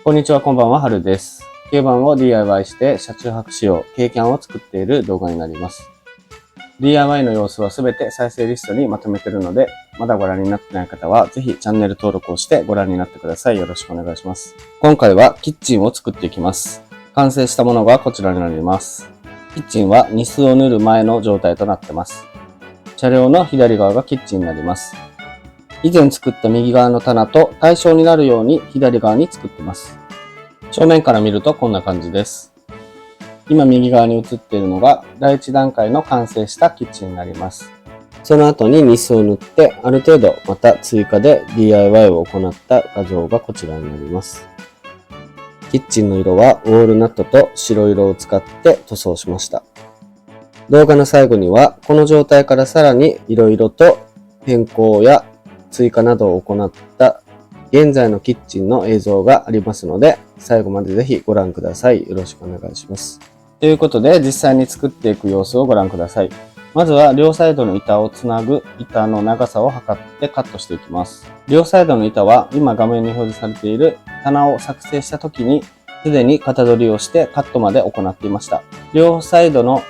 こんにちは、こんばんは、はるです。軽バンを DIY して車中泊仕様、軽キャンを作っている動画になります。DIY の様子はすべて再生リストにまとめているので、まだご覧になってない方は、ぜひチャンネル登録をしてご覧になってください。よろしくお願いします。今回はキッチンを作っていきます。完成したものがこちらになります。キッチンはニスを塗る前の状態となっています。車両の左側がキッチンになります。以前作った右側の棚と対称になるように左側に作っています。正面から見るとこんな感じです。今右側に映っているのが第1段階の完成したキッチンになります。その後にニスを塗ってある程度また追加で DIY を行った画像がこちらになります。キッチンの色はウォールナットと白色を使って塗装しました。動画の最後にはこの状態からさらに色々と変更や追加などを行った現在のキッチンの映像がありますので、最後までぜひご覧ください。よろしくお願いします。ということで、実際に作っていく様子をご覧ください。まずは両サイドの板をつなぐ板の長さを測ってカットしていきます。両サイドの板は今画面に表示されている棚を作成した時にすでに型取りをしてカットまで行っていました。両サイドの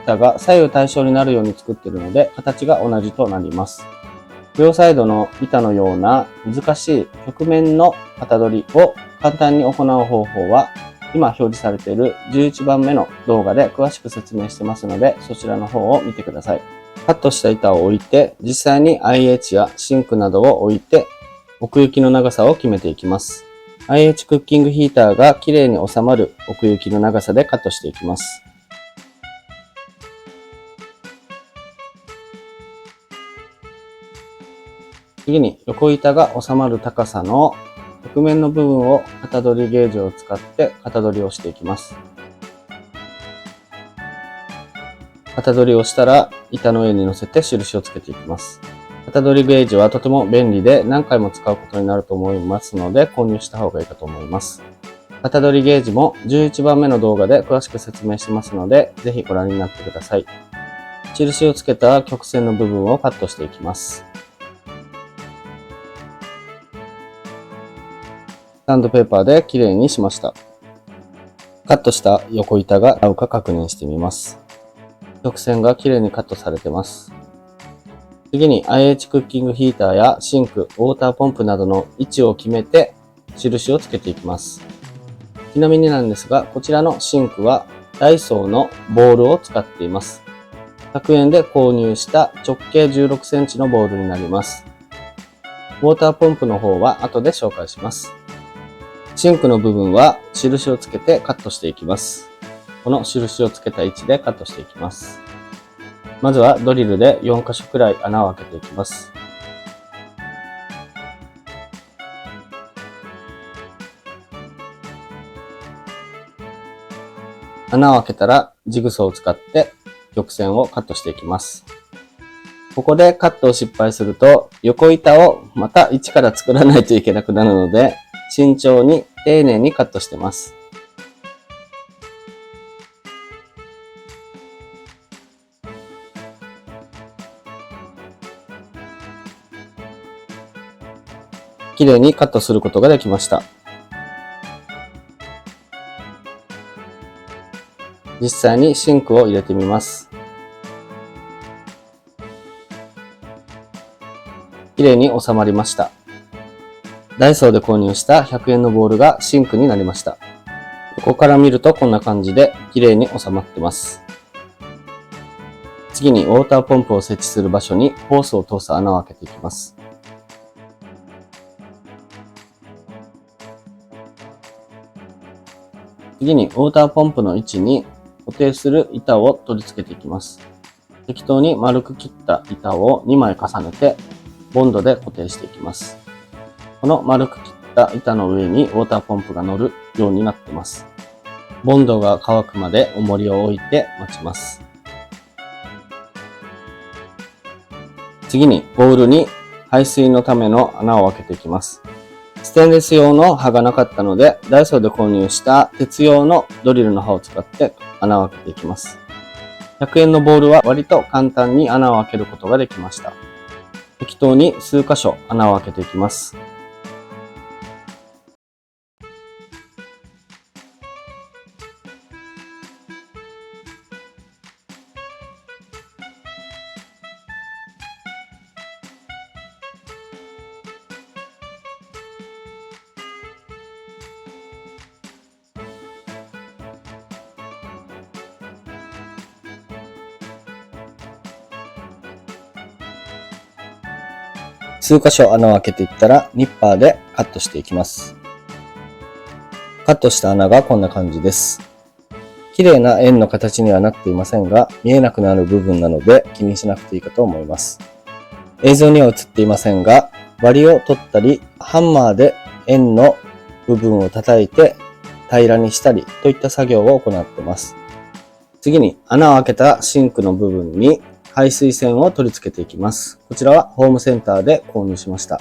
板が左右対称になるように作っているので、形が同じとなります。両サイドの板のような難しい曲面の型取りを簡単に行う方法は今表示されている11番目の動画で詳しく説明してますのでそちらの方を見てください。カットした板を置いて実際に IH やシンクなどを置いて奥行きの長さを決めていきます。IH クッキングヒーターがきれいに収まる奥行きの長さでカットしていきます。次に横板が収まる高さの側面の部分を型取りゲージを使って型取りをしていきます。型取りをしたら板の上に乗せて印をつけていきます。型取りゲージはとても便利で何回も使うことになると思いますので購入した方がいいかと思います。型取りゲージも11番目の動画で詳しく説明してますのでぜひご覧になってください。印をつけた曲線の部分をカットしていきます。サンドペーパーできれいにしました。カットした横板が合うか確認してみます。曲線がきれいにカットされています。次に IH クッキングヒーターやシンク、ウォーターポンプなどの位置を決めて印をつけていきます。ちなみになんですが、こちらのシンクはダイソーのボールを使っています。100円で購入した直径16センチのボールになります。ウォーターポンプの方は後で紹介します。シンクの部分は印をつけてカットしていきます。この印をつけた位置でカットしていきます。まずはドリルで4箇所くらい穴を開けていきます。穴を開けたらジグソーを使って曲線をカットしていきます。ここでカットを失敗すると横板をまた一から作らないといけなくなるので慎重に丁寧にカットしてます。きれいにカットすることができました。実際にシンクを入れてみます。きれいに収まりました。ダイソーで購入した100円のボールがシンクになりました。横から見るとこんな感じで綺麗に収まってます。次にウォーターポンプを設置する場所にホースを通す穴を開けていきます。次にウォーターポンプの位置に固定する板を取り付けていきます。適当に丸く切った板を2枚重ねてボンドで固定していきます。この丸く切った板の上にウォーターポンプが乗るようになっています。ボンドが乾くまで重りを置いて待ちます。次にボウルに排水のための穴を開けていきます。ステンレス用の刃がなかったのでダイソーで購入した鉄用のドリルの刃を使って穴を開けていきます。100円のボールは割と簡単に穴を開けることができました。適当に数箇所穴を開けていきます。数箇所穴を開けていったらニッパーでカットしていきます。カットした穴がこんな感じです。綺麗な円の形にはなっていませんが、見えなくなる部分なので気にしなくていいかと思います。映像には映っていませんが、バリを取ったり、ハンマーで円の部分を叩いて平らにしたりといった作業を行っています。次に穴を開けたシンクの部分に排水栓を取り付けていきます。こちらはホームセンターで購入しました。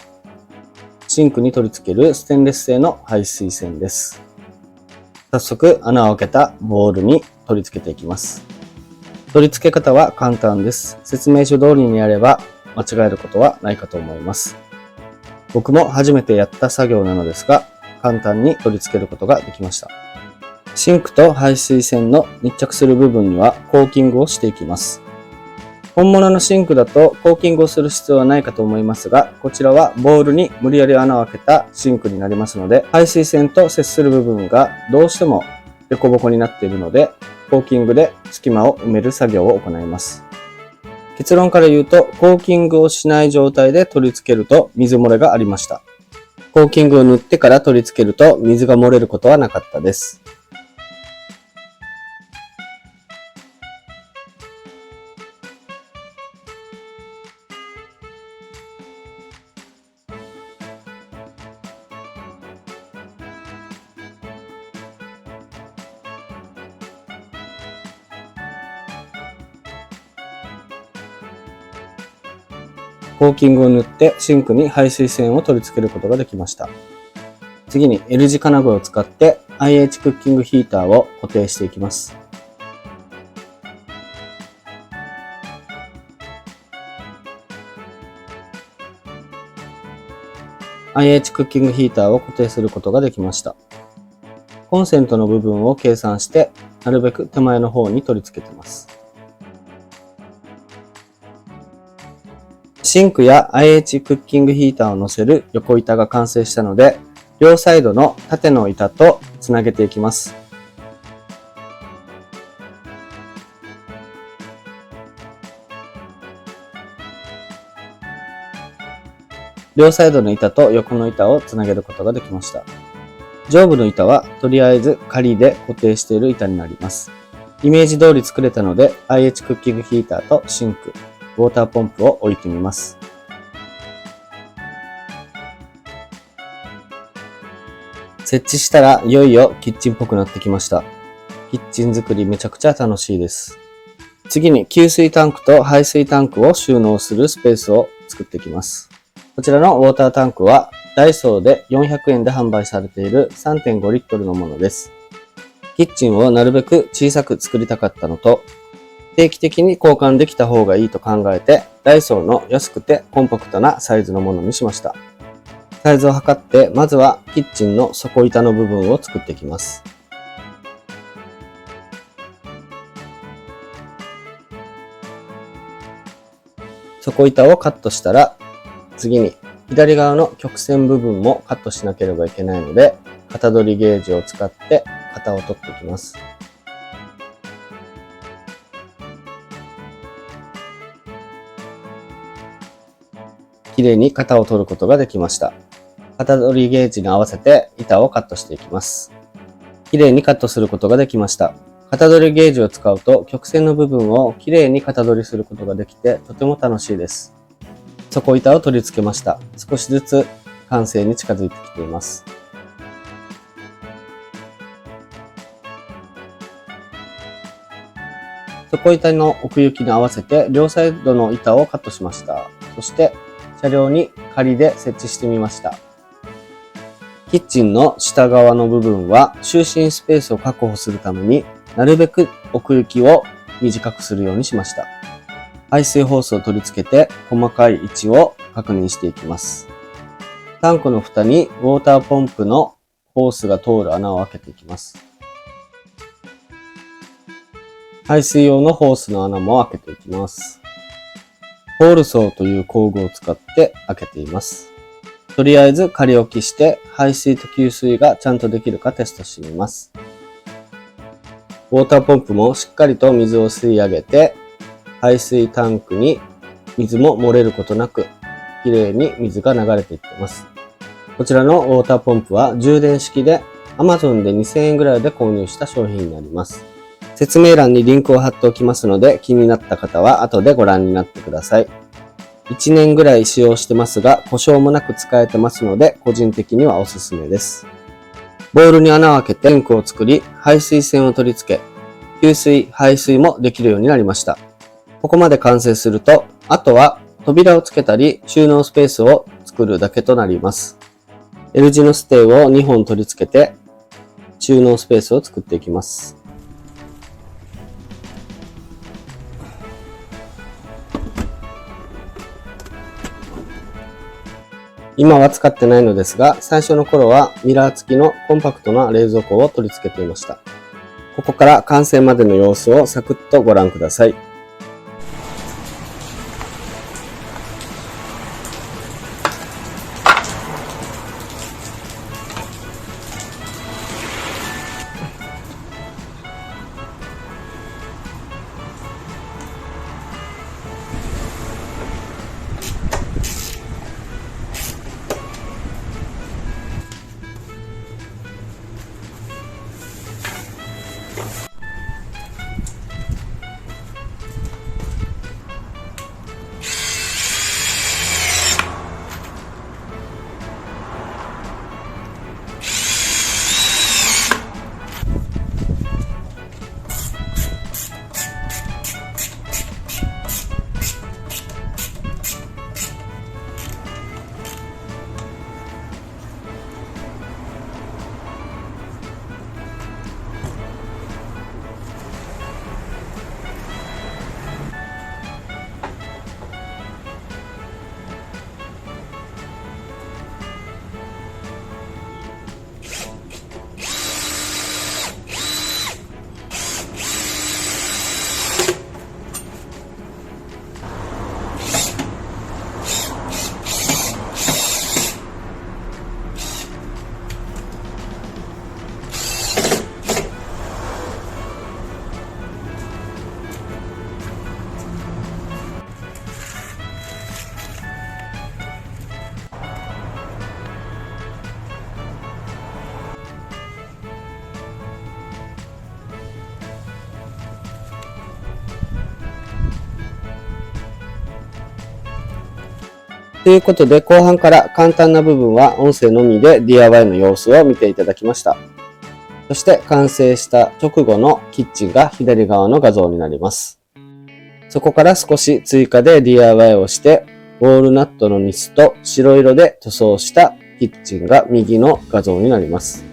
シンクに取り付けるステンレス製の排水栓です。早速穴を開けたボールに取り付けていきます。取り付け方は簡単です。説明書通りにやれば間違えることはないかと思います。僕も初めてやった作業なのですが、簡単に取り付けることができました。シンクと排水栓の密着する部分にはコーキングをしていきます。本物のシンクだとコーキングをする必要はないかと思いますが、こちらはボールに無理やり穴を開けたシンクになりますので、排水栓と接する部分がどうしても凸凹になっているので、コーキングで隙間を埋める作業を行います。結論から言うと、コーキングをしない状態で取り付けると水漏れがありました。コーキングを塗ってから取り付けると水が漏れることはなかったです。コーキングを塗ってシンクに排水栓を取り付けることができました。次に L 字金具を使って IH クッキングヒーターを固定していきます。IH クッキングヒーターを固定することができました。コンセントの部分を計算してなるべく手前の方に取り付けています。シンクや IH クッキングヒーターを乗せる横板が完成したので、両サイドの縦の板とつなげていきます。両サイドの板と横の板をつなげることができました。上部の板はとりあえず仮で固定している板になります。イメージ通り作れたので IH クッキングヒーターとシンク、ウォーターポンプを置いてみます。設置したらいよいよキッチンっぽくなってきました。キッチン作りめちゃくちゃ楽しいです。次に給水タンクと排水タンクを収納するスペースを作っていきます。こちらのウォータータンクはダイソーで400円で販売されている 3.5 リットルのものです。キッチンをなるべく小さく作りたかったのと、定期的に交換できた方がいいと考えて、ダイソーの安くてコンパクトなサイズのものにしました。サイズを測って、まずはキッチンの底板の部分を作っていきます。底板をカットしたら、次に左側の曲線部分もカットしなければいけないので、型取りゲージを使って型を取っていきます。きれいに型を取ることができました。型取りゲージに合わせて板をカットしていきます。きれいにカットすることができました。型取りゲージを使うと曲線の部分をきれいに型取りすることができてとても楽しいです。底板を取り付けました。少しずつ完成に近づいてきています。底板の奥行きに合わせて両サイドの板をカットしました。そして車両に仮で設置してみました。キッチンの下側の部分は就寝スペースを確保するためになるべく奥行きを短くするようにしました。排水ホースを取り付けて細かい位置を確認していきます。タンクの蓋にウォーターポンプのホースが通る穴を開けていきます。排水用のホースの穴も開けていきます。ホールソーという工具を使って開けています。とりあえず仮置きして排水と給水がちゃんとできるかテストしてみます。ウォーターポンプもしっかりと水を吸い上げて排水タンクに水も漏れることなく綺麗に水が流れていってます。こちらのウォーターポンプは充電式で Amazon で2000円ぐらいで購入した商品になります。説明欄にリンクを貼っておきますので、気になった方は後でご覧になってください。1年ぐらい使用してますが、故障もなく使えてますので、個人的にはおすすめです。ボウルに穴を開けてシンクを作り、排水栓を取り付け、給水、排水もできるようになりました。ここまで完成すると、あとは扉をつけたり収納スペースを作るだけとなります。L 字のステーを2本取り付けて、収納スペースを作っていきます。今は使ってないのですが、最初の頃はミラー付きのコンパクトな冷蔵庫を取り付けていました。ここから完成までの様子をサクッとご覧ください。ということで、後半から簡単な部分は音声のみで DIY の様子を見ていただきました。そして完成した直後のキッチンが左側の画像になります。そこから少し追加で DIY をして、ウォールナットのニスと白色で塗装したキッチンが右の画像になります。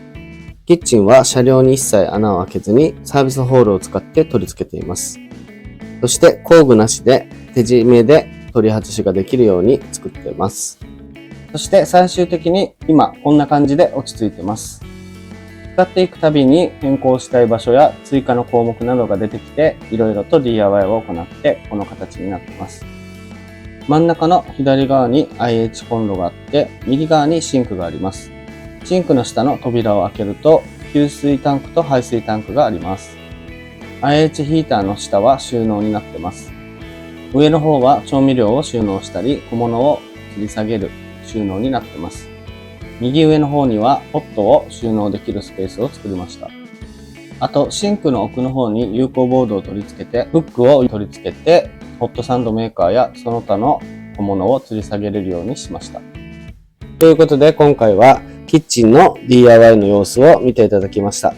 キッチンは車両に一切穴を開けずにサービスホールを使って取り付けています。そして工具なしで手締めで取り外しができるように作っています。そして最終的に今こんな感じで落ち着いてます。使っていくたびに変更したい場所や追加の項目などが出てきて、いろいろと DIY を行ってこの形になっています。真ん中の左側に IH コンロがあって、右側にシンクがあります。シンクの下の扉を開けると給水タンクと排水タンクがあります。IH ヒーターの下は収納になっています。上の方は調味料を収納したり小物を吊り下げる収納になっています。右上の方にはポットを収納できるスペースを作りました。あとシンクの奥の方に有効ボードを取り付けて、フックを取り付けてホットサンドメーカーやその他の小物を吊り下げれるようにしました。ということで今回はキッチンの DIY の様子を見ていただきました。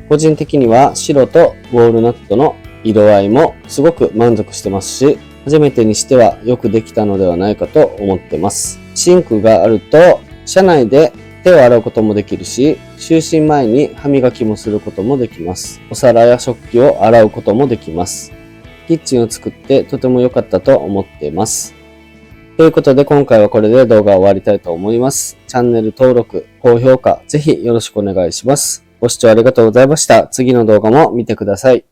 個人的には白とウォールナットの色合いもすごく満足してますし、初めてにしてはよくできたのではないかと思ってます。シンクがあると車内で手を洗うこともできるし、就寝前に歯磨きもすることもできます。お皿や食器を洗うこともできます。キッチンを作ってとても良かったと思っています。ということで今回はこれで動画を終わりたいと思います。チャンネル登録、高評価ぜひよろしくお願いします。ご視聴ありがとうございました。次の動画も見てください。